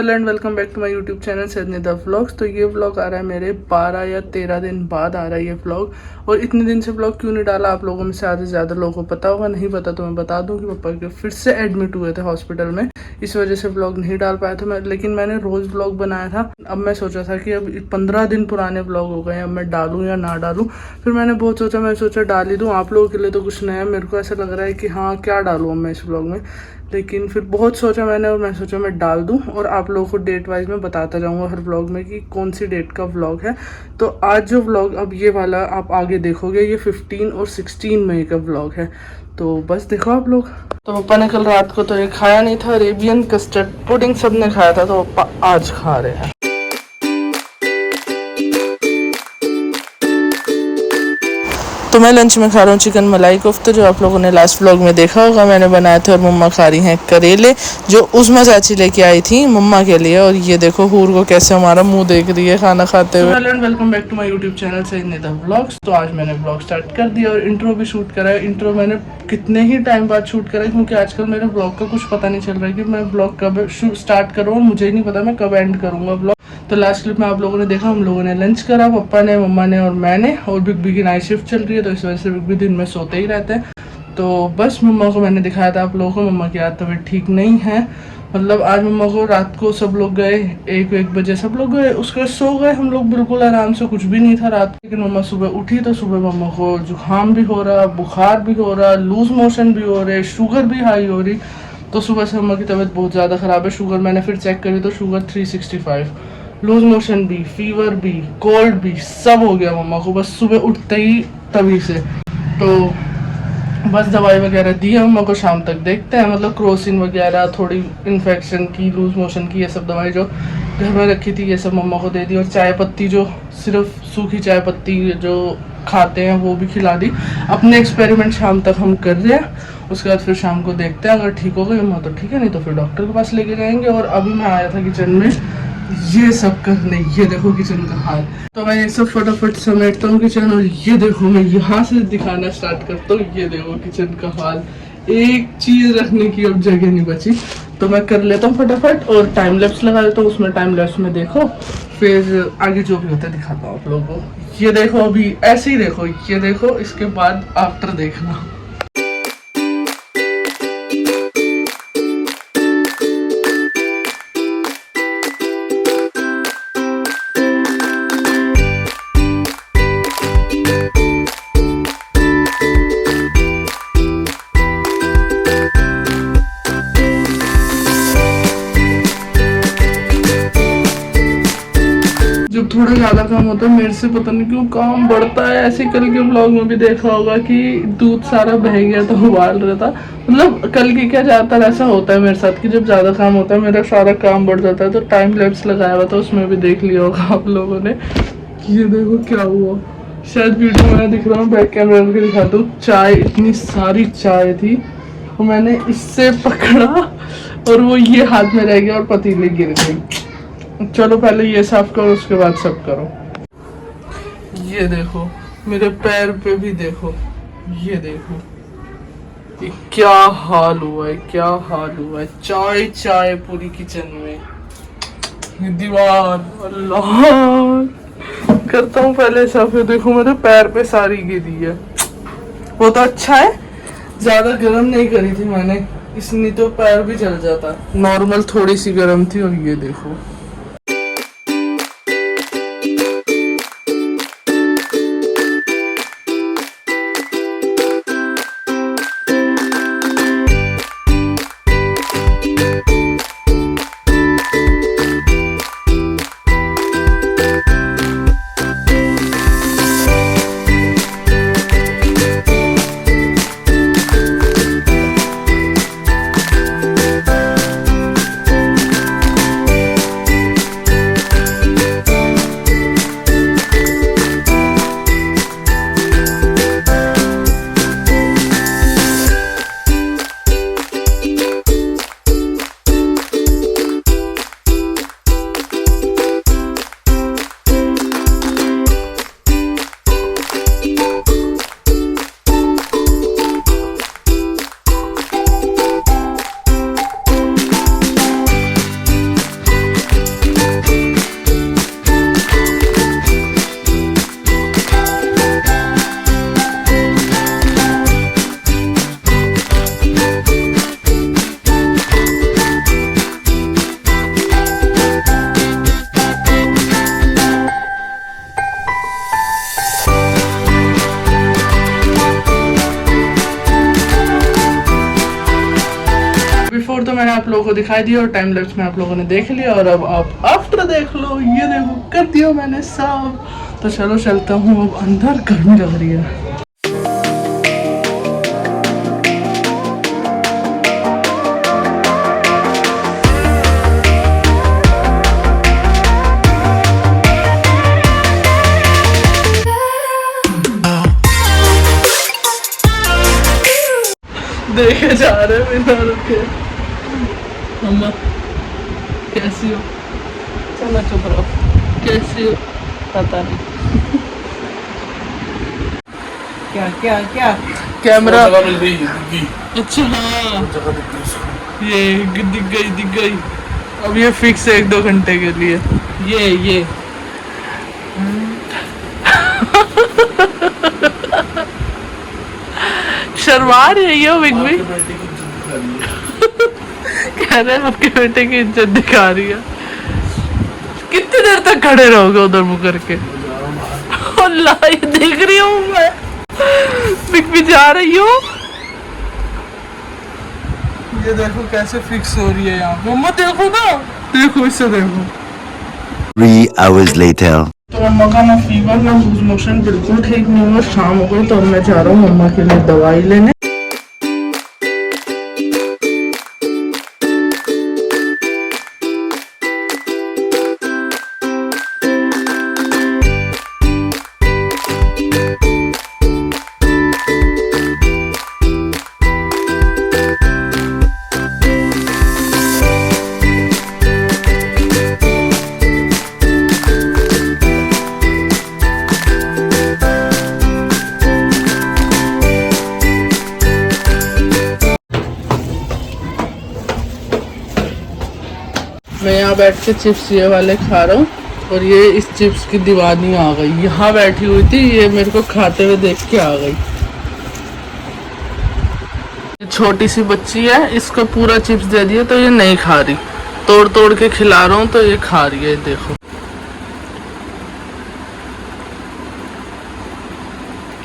Hello and welcome back to my YouTube channel सैदनिदा vlogs. तो ये व्लॉग आ रहा है मेरे 12 या 13 दिन बाद आ रहा है ये व्लॉग। और इतने दिन से व्लॉग क्यों नहीं डाला आप लोगों में से आधे से ज़्यादा लोगों को पता होगा, नहीं पता तो मैं बता दूं कि पापा के फिर से एडमिट हुए थे हॉस्पिटल में, इस वजह से व्लॉग नहीं डाल पाया था मैं। लेकिन मैंने रोज़ व्लॉग बनाया था। अब मैं सोचा था कि अब 15 दिन पुराने व्लॉग हो गए, अब मैं डालूँ या ना डालूँ। फिर मैंने बहुत सोचा, मैं सोचा डाल ही दूँ, आप लोगों के लिए तो कुछ नया। मेरे को ऐसा लग रहा है कि हाँ क्या डालूँ मैं इस व्लॉग में। लेकिन फिर बहुत सोचा मैंने और मैं सोचा मैं डाल दूं और आप लोगों को डेट वाइज मैं बताता जाऊंगा हर व्लॉग में कि कौन सी डेट का व्लॉग है। तो आज जो व्लॉग अब ये वाला आप आगे देखोगे, ये 15 और 16 मई का व्लॉग है। तो बस देखो आप लोग। तो पापा ने कल रात को तो ये खाया नहीं था, अरेबियन कस्टर्ड पुडिंग सब ने खाया था, तो पापा आज खा रहे हैं। तो मैं लंच में खा रहा हूँ चिकन मलाई कोफ्ता, जो आप लोगों ने लास्ट व्लॉग में देखा होगा मैंने बनाया था। और मम्मा खा रही हैं करेले, जो उस्मा चाची लेके आई थी मम्मा के लिए। और ये देखो हूर को कैसे हमारा मुंह देख रही है खाना खाते हुए। Hello and welcome back to my YouTube channel सैदनिदा व्लॉग्स। तो आज मैंने व्लॉग स्टार्ट कर दिया और इंट्रो भी शूट करा है। इंट्रो मैंने कितने ही टाइम बाद शूट करा है, क्योंकि आजकल मेरे व्लॉग का कुछ पता नहीं चल रहा है कि मैं व्लॉग कब स्टार्ट करूँ और मुझे ही नहीं पता मैं कब एंड करूँगा व्लॉग। तो लास्ट क्लिप में आप लोगों ने देखा, हम लोगों ने लंच करा, पापा ने, मम्मा ने और मैंने। और बिग बी की नाइट शिफ्ट चल रही है तो इस वजह से बिग बी दिन में सोते ही रहते हैं। तो बस मम्मा को मैंने दिखाया था आप लोगों को। मम्मा की आज तबीयत ठीक नहीं है, मतलब आज मम्मा को रात को सब लोग गए 1 बजे, सब लोग गए, उसके सो गए हम लोग बिल्कुल आराम से, कुछ भी नहीं था रात। लेकिन मम्मा सुबह उठी तो सुबह मम्मा को जुकाम भी हो रहा, बुखार भी हो रहा, लूज मोशन भी हो रहे, शुगर भी हाई हो रही। तो सुबह से मम्मा की तबीयत बहुत ज़्यादा ख़राब है। शुगर मैंने फिर चेक करी तो शुगर 365, लूज मोशन भी, फीवर भी, कोल्ड भी, सब हो गया मम्मा को बस सुबह उठते ही तभी से। तो बस दवाई वगैरह दी है मम्मा को, शाम तक देखते हैं। मतलब क्रोसिन वगैरह, थोड़ी इन्फेक्शन की, लूज मोशन की, ये सब दवाई जो घर में रखी थी ये सब मम्मा को दे दी। और चाय पत्ती, जो सिर्फ सूखी चाय पत्ती जो खाते हैं वो भी खिला दी। अपने एक्सपेरिमेंट शाम तक हम कर रहे हैं, उसके बाद फिर शाम को देखते हैं। अगर ठीक हो गई मम्मा तो ठीक है, नहीं तो फिर डॉक्टर के पास लेके जाएंगे। और अभी मैं आया था किचन में ये सब करने, ये देखो किचन का हाल। तो मैं ये सब फटाफट समेटता हूँ किचन। और ये देखो मैं यहाँ से दिखाना स्टार्ट करता हूँ, ये देखो किचन का हाल, एक चीज रखने की अब जगह नहीं बची। तो मैं कर लेता हूँ फटाफट और टाइम लैप्स लगा देता हूँ, उसमें टाइम लैप्स में देखो, फिर आगे जो भी होता है दिखाता हूँ आप लोगों को। ये देखो अभी ऐसे ही देखो, ये देखो, इसके बाद आफ्टर देखना। जब थोड़ा ज़्यादा काम होता है मेरे से पता नहीं क्यों काम बढ़ता है। ऐसे कल के ब्लॉग में भी देखा होगा कि दूध सारा बह गया था, उबाल रहा था। मतलब कल की क्या, ज़्यादातर ऐसा होता है मेरे साथ कि जब ज़्यादा काम होता है मेरा सारा काम बढ़ जाता है। तो टाइम लैप्स लगाया हुआ था, उसमें भी देख लिया होगा आप लोगों ने। ये देखो क्या हुआ, शायद वीडियो में दिख रहा हूँ, बैक कैमरा में दिखा दूँ। चाय, इतनी सारी चाय थी और मैंने इससे पकड़ा और वो ये हाथ में रह गया और पतीली गिर गई। चलो पहले ये साफ करो, उसके बाद सब करो। ये देखो मेरे पैर पे भी देखो, ये देखो ये क्या हाल हुआ है, क्या हाल हुआ है। चाय चाय पूरी किचन में, ये दीवार, अल्लाह। करता हूँ पहले साफ। देखो मेरे पैर पे सारी गिरी है। वो तो अच्छा है ज्यादा गर्म नहीं करी थी मैंने, इसलिए तो पैर भी जल जाता। नॉर्मल थोड़ी सी गर्म थी। और ये देखो मैंने आप लोगों को दिखाई दिया और टाइम लैप्स में आप लोगों ने देख लिया, और अब आप आफ्टर देख लो। ये देखो कर दिया मैंने सब। तो चलो चलता हूँ अब अंदर, गर्मी लग रही है। देखे जा रहे बिना रुके। मम्मा कैसी हो? चलो चुप रहो। कैसी हो? पता नहीं क्या क्या क्या कैमरा। मिल गई अच्छा हाँ, जगह दिख गई उसको। ये दिख गई। अब ये फिक्स है 1-2 घंटे के लिए। ये शर्मा रही है बिग बी। बेटे की इज्जत दिखा रही है। कह रहे हैं आपके बेटे की इज्जत दिखा रही है। कितनी देर तक खड़े रहोगे उधर मुँह करके? अल्लाह, ये देख रही हूँ मैं, बिग बी जा रही हूँ। ये देखो कैसे फिक्स हो रही है यहाँ पे। मम्मा देखो ना, देखो इससे देखो। 3 hours later. तो मम्मा का ना फीवर ना लूज मोशन बिल्कुल ठीक नहीं हुआ। शाम हो गई तो मैं जा रहा हूँ मम्मा के लिए दवाई लेने। मैं यहाँ बैठ के चिप्स ये वाले खा रहा हूँ, और ये इस चिप्स की दीवानी आ गई। यहाँ बैठी हुई थी, ये मेरे को खाते हुए देख के आ गई। ये छोटी सी बच्ची है, इसको पूरा चिप्स दे दिया तो ये नहीं खा रही। तोड़ तोड़ के खिला रहा हूँ तो ये खा रही है। देखो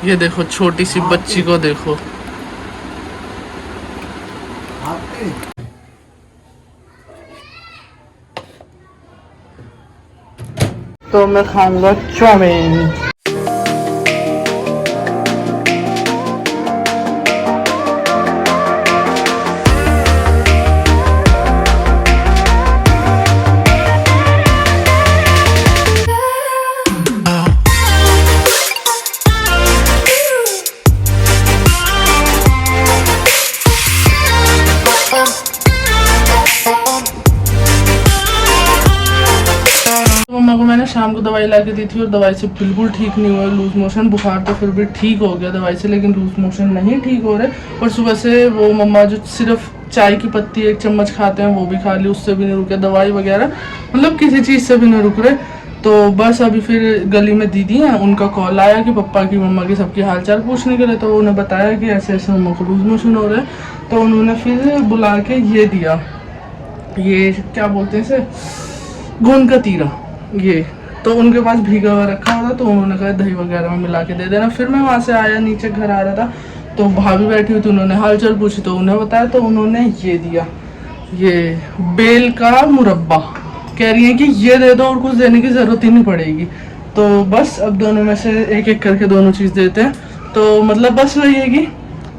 ये देखो छोटी सी बच्ची को देखो। तो मैं खाऊंगा चाउमीन। मम्मा को मैंने शाम को दवाई ला के दी थी और दवाई से बिल्कुल ठीक नहीं हुआ लूज मोशन। बुखार तो फिर भी ठीक हो गया दवाई से, लेकिन लूज मोशन नहीं ठीक हो रहे। और सुबह से वो मम्मा जो सिर्फ चाय की पत्ती 1 चम्मच खाते हैं वो भी खा ली, उससे भी नहीं रुके। दवाई वगैरह मतलब किसी चीज़ से भी नहीं रुक रहे। तो बस अभी फिर गली में दीदी हैं, उनका कॉल आया कि पप्पा की मम्मा की सबकी हाल चाल पूछने के लिए। तो उन्हें बताया कि ऐसे ऐसे मम्मा को लूज मोशन हो रहा है। तो उन्होंने फिर बुला के ये दिया, ये क्या बोलते हैं इसे, गोंद का तीरा। ये तो उनके पास भीगा हुआ रखा हुआ था, तो उन्होंने कहा दही वगैरह में मिला के दे देना। फिर मैं वहाँ से आया, नीचे घर आ रहा था तो भाभी बैठी हुई थी, उन्होंने हाल चाल पूछी तो उन्हें बताया। तो उन्होंने ये दिया, ये बेल का मुरब्बा। कह रही है कि ये दे दो और कुछ देने की ज़रूरत ही नहीं पड़ेगी। तो बस अब दोनों में से एक एक करके दोनों चीज़ देते हैं। तो मतलब बस वही है कि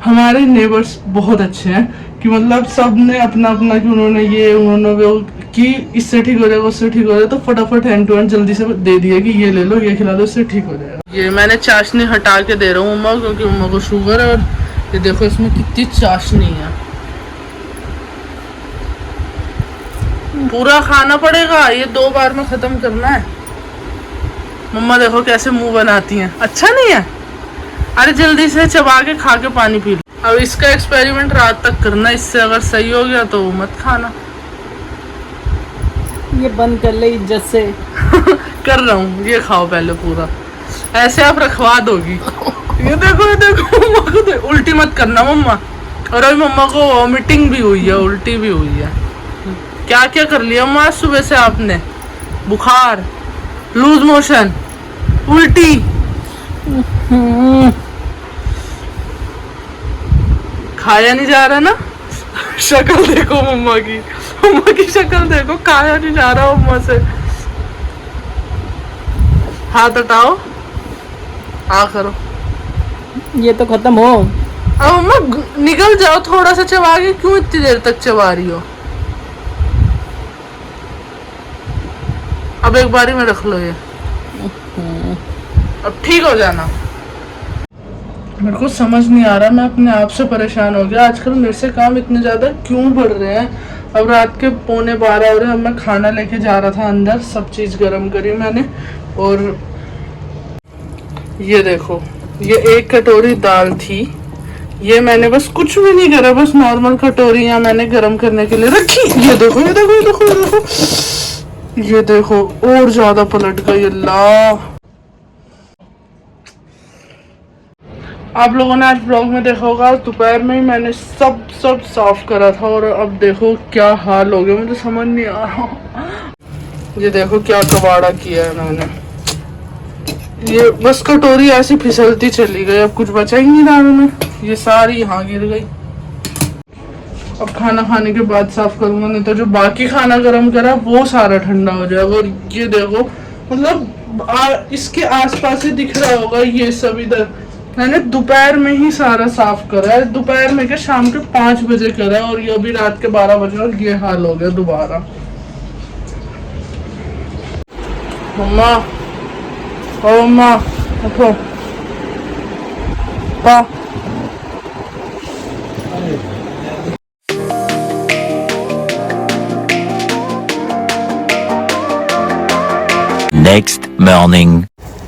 हमारे नेबर्स बहुत अच्छे हैं, कि मतलब सब ने अपना अपना, कि उन्होंने वो कि इससे ठीक हो जाएगा उससे ठीक हो जाएगा, तो फटाफट हैंड टू हैंड जल्दी से दे दिया कि ये ले लो ये खिला दो इससे ठीक हो जाएगा। ये मैंने चाशनी हटा के दे रहा हूँ मम्मा, क्योंकि मम्मा को शुगर है। और ये देखो इसमें कितनी चाशनी है, पूरा खाना पड़ेगा, ये 2 बार में ख़त्म करना है। मम्मा देखो कैसे मुंह बनाती हैं, अच्छा नहीं है? अरे जल्दी से चबा के खा के पानी पी लो। अब इसका एक्सपेरिमेंट रात तक करना, इससे अगर सही हो गया तो मत खाना। ये बंद कर ले इज्जत से। कर रहा हूँ, ये खाओ पहले पूरा, ऐसे आप रखवा दोगी। ये देखो मम्मा को तो उल्टी मत करना मम्मा। और अभी मम्मा को वॉमिटिंग भी हुई है, उल्टी भी हुई है। क्या क्या कर लिया मम्मा सुबह से आपने? बुखार, लूज मोशन, उल्टी। खाया नहीं जा रहा ना। शक्ल देखो मम्मा की शक्ल देखो, खाया नहीं जा रहा मम्मा से। हाथ हटाओ, आ करो। ये तो खत्म हो। अब मम्मा निकल जाओ, थोड़ा सा चबा के क्यों इतनी देर तक चबा रही हो? अब एक बारी में रख लो ये, अब ठीक हो जाना। मेरे को समझ नहीं आ रहा, मैं अपने आप से परेशान हो गया। आजकल मेरे से काम इतने ज्यादा क्यों बढ़ रहे हैं। अब रात के 11:15 हो रहे हैं। अब मैं खाना लेके जा रहा था अंदर, सब चीज गर्म करी मैंने। और ये देखो, ये 1 कटोरी दाल थी, ये मैंने बस कुछ भी नहीं करा, बस नॉर्मल कटोरियां मैंने गर्म करने के लिए रखी। ये देखो ये देखो ये देखो ये देखो ये देखो, और ज्यादा पलट गई। अल्लाह, आप लोगों ने आज ब्लॉग में देखा होगा, दोपहर में ही मैंने सब साफ करा था और अब देखो क्या हाल हो गया, मुझे समझ नहीं आ रहा। ये देखो क्या कबाड़ा किया है मैंने, ये बस कटोरी ऐसी फिसलती चली गई, अब कुछ बचा ही नहीं दाल में, ये सारी यहाँ गिर गई। अब खाना खाने के बाद साफ करूंगा, नहीं तो जो बाकी खाना गर्म करा वो सारा ठंडा हो जाएगा। और ये देखो, मतलब इसके आसपास ही दिख रहा होगा, ये सब इधर मैंने दोपहर में ही सारा साफ करा है। दोपहर में क्या, शाम के 5 बजे करा है और ये अभी रात के 12 बजे और ये हाल हो गया दोबारा। मम्मा, ओ मम्मा उठो, पा Next morning.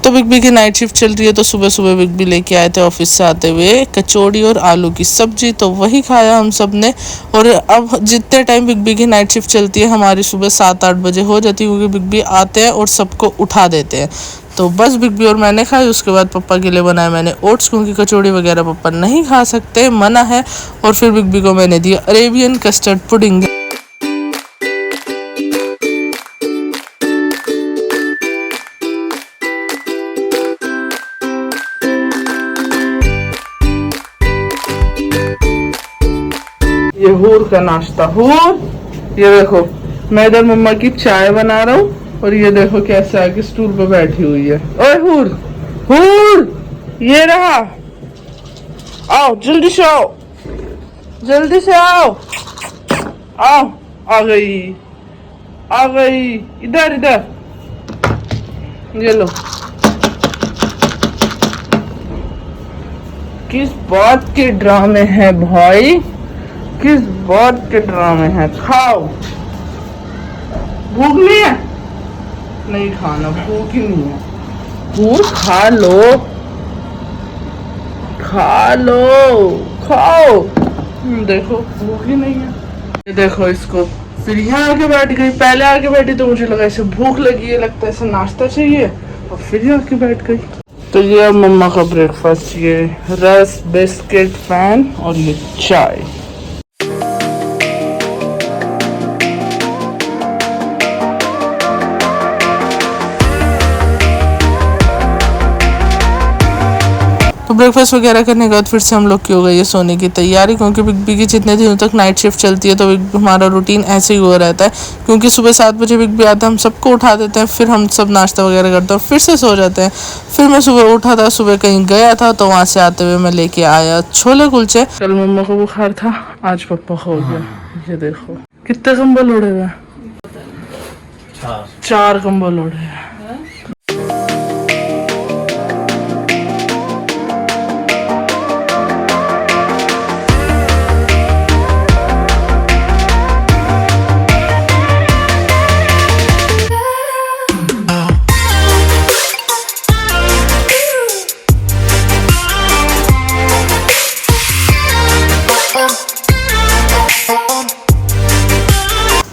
तो बिग बी की नाइट शिफ्ट चल रही है, तो सुबह सुबह बिग बी लेके आए थे ऑफिस से आते हुए कचौड़ी और आलू की सब्जी, तो वही खाया हम सब ने। और अब जितने टाइम बिग बी की नाइट शिफ्ट चलती है, हमारी सुबह 7-8 बजे हो जाती है, क्योंकि बिग बी आते हैं और सबको उठा देते हैं। तो बस बिग बी और मैंने खाई। उसके बाद पप्पा के लिए बनाया मैंने ओट्स, क्योंकि कचौड़ी वगैरह पप्पा नहीं खा सकते, मना है। और फिर बिग बी को मैंने दिया अरेबियन कस्टर्ड पुडिंग। ये हूर का नाश्ता, हूर ये देखो, मैं इधर मम्मा की चाय बना रहा हूँ और ये देखो कैसे आके स्टूल पे बैठी हुई है। ओए हूर, हूर ये रहा, आओ जल्दी से आओ, जल्दी से आओ, आओ, आ गई आ गई, इधर इधर, ये लो। किस बात के ड्रामे हैं भाई, किस बात के ड्रामे हैं? खाओ, भूख नहीं है? नहीं खाना, भूख ही नहीं है। भूख खा लो, खा लो, खाओ। देखो भूख ही नहीं है। ये देखो इसको, फिर यहाँ आके बैठ गई। पहले आके बैठी तो मुझे लगा इसे भूख लगी है, लगता है इसे नाश्ता चाहिए, और फिर यहाँ आके बैठ गई। तो ये अब मम्मा का ब्रेकफास्ट, ये रस, बिस्किट, फैन और ये चाय। तो ब्रेकफास्ट वगैरह करने के बाद फिर से हम लोग की हो गई है सोने की तैयारी, क्योंकि बिग बी की जितने दिनों तक नाइट शिफ्ट चलती है तो हमारा रूटीन ऐसे ही हुआ रहता है। क्योंकि सुबह 7 बजे बिग बी आता है, हम सबको उठा देते हैं, फिर हम सब नाश्ता वगैरह करते हैं और फिर से सो जाते हैं। फिर मैं सुबह उठा था, सुबह कहीं गया था, तो वहाँ से आते हुए मैं लेके आया छोले कुलचे। कल मम्मा को बुखार था, आज पप्पा को हो गया। ये देखो कितने कंबल उड़े हुए, 4 कंबल उड़े हैं।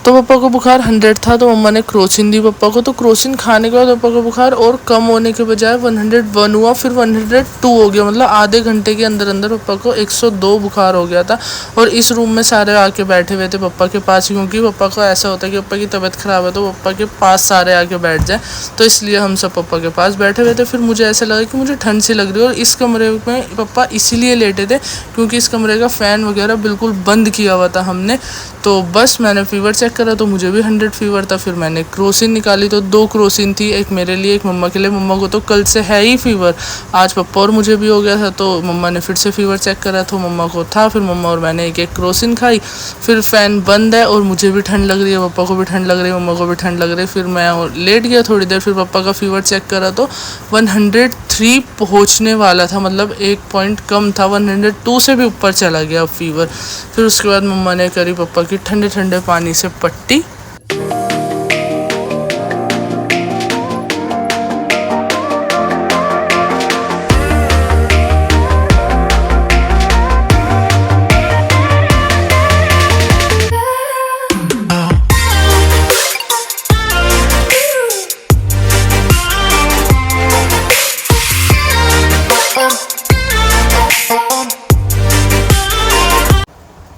तो तो पापा को बुखार 100 था, तो मम्मा ने क्रोसिन दी पापा को। तो क्रोसिन खाने के बाद पापा का बुखार और कम होने के बजाय 101 हुआ, फिर 102 हो गया। मतलब आधे घंटे के अंदर अंदर पापा को 102 बुखार हो गया था। और इस रूम में सारे आके बैठे हुए थे पापा के पास, क्योंकि पापा को ऐसा होता है कि पापा की तबीयत ख़राब है तो पापा के पास सारे आके बैठ जाए, तो इसलिए हम सब पापा के पास बैठे हुए थे। फिर मुझे ऐसा लगा कि मुझे ठंड सी लग रही है, और इस कमरे में पापा इसीलिए लेटे थे क्योंकि इस कमरे का फ़ैन वगैरह बिल्कुल बंद किया हुआ था हमने। तो बस मैंने फ़ीवर चेक करा तो मुझे भी 100 फ़ीवर था। फिर मैंने क्रोसिन निकाली तो 2 क्रोसिन थी, एक मेरे लिए एक मम्मा के लिए। मम्मा को तो कल से है ही फ़ीवर, आज पापा और मुझे भी हो गया था, तो मम्मा ने फिर से फ़ीवर चेक करा तो मम्मा को था। फिर मम्मा और मैंने एक एक क्रोसिन खाई। फिर फ़ैन बंद है और मुझे भी ठंड लग रही है, पापा को भी ठंड लग रही है, मम्मा को भी ठंड लग रही है। फिर मैं लेट गया थोड़ी देर, फिर पापा का फ़ीवर चेक करा तो 103 पहुँचने वाला था, मतलब 1 पॉइंट कम था, 102 से भी ऊपर चला गया फ़ीवर। फिर उसके बाद मम्मा ने करी पापा की ठंडे ठंडे पानी से पट्टी।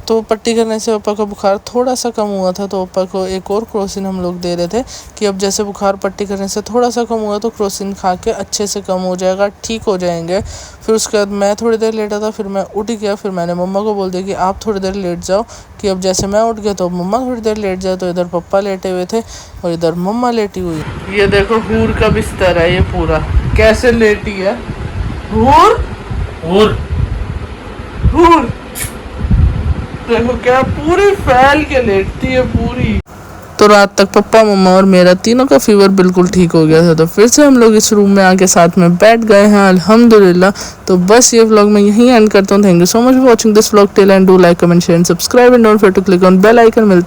तो पट्टी करने से पापा का बुखार थोड़ा सा कम हुआ था, तो पापा को एक और क्रोसिन हम लोग दे रहे थे कि अब जैसे बुखार पट्टी करने से थोड़ा सा कम हुआ तो क्रोसिन खा के अच्छे से कम हो जाएगा, ठीक हो जाएंगे। फिर उसके बाद मैं थोड़ी देर लेटा था, फिर मैं उठ गया। फिर मैंने मम्मा को बोल दिया कि आप थोड़ी देर लेट जाओ, कि अब जैसे मैं उठ गया तो मम्मा थोड़ी देर लेट जाए। तो इधर पापा लेटे हुए थे और इधर मम्मा लेटी हुई। ये देखो हूर का बिस्तर है, ये पूरा कैसे लेटी है। हूर और हूर देखो क्या पूरी फैल के लेटती है पूरी। तो रात तक पापा मम्मा और मेरा तीनों का फ़ीवर बिल्कुल ठीक हो गया था। तो फिर से हम लोग इस रूम में आके साथ में बैठ गए हैं अल्हम्दुलिल्लाह। तो बस ये व्लॉग मैं यहीं एंड करता हूँ। Thank you so much for watching this vlog till end do like comment share and subscribe and don't forget to click on bell icon. मिलते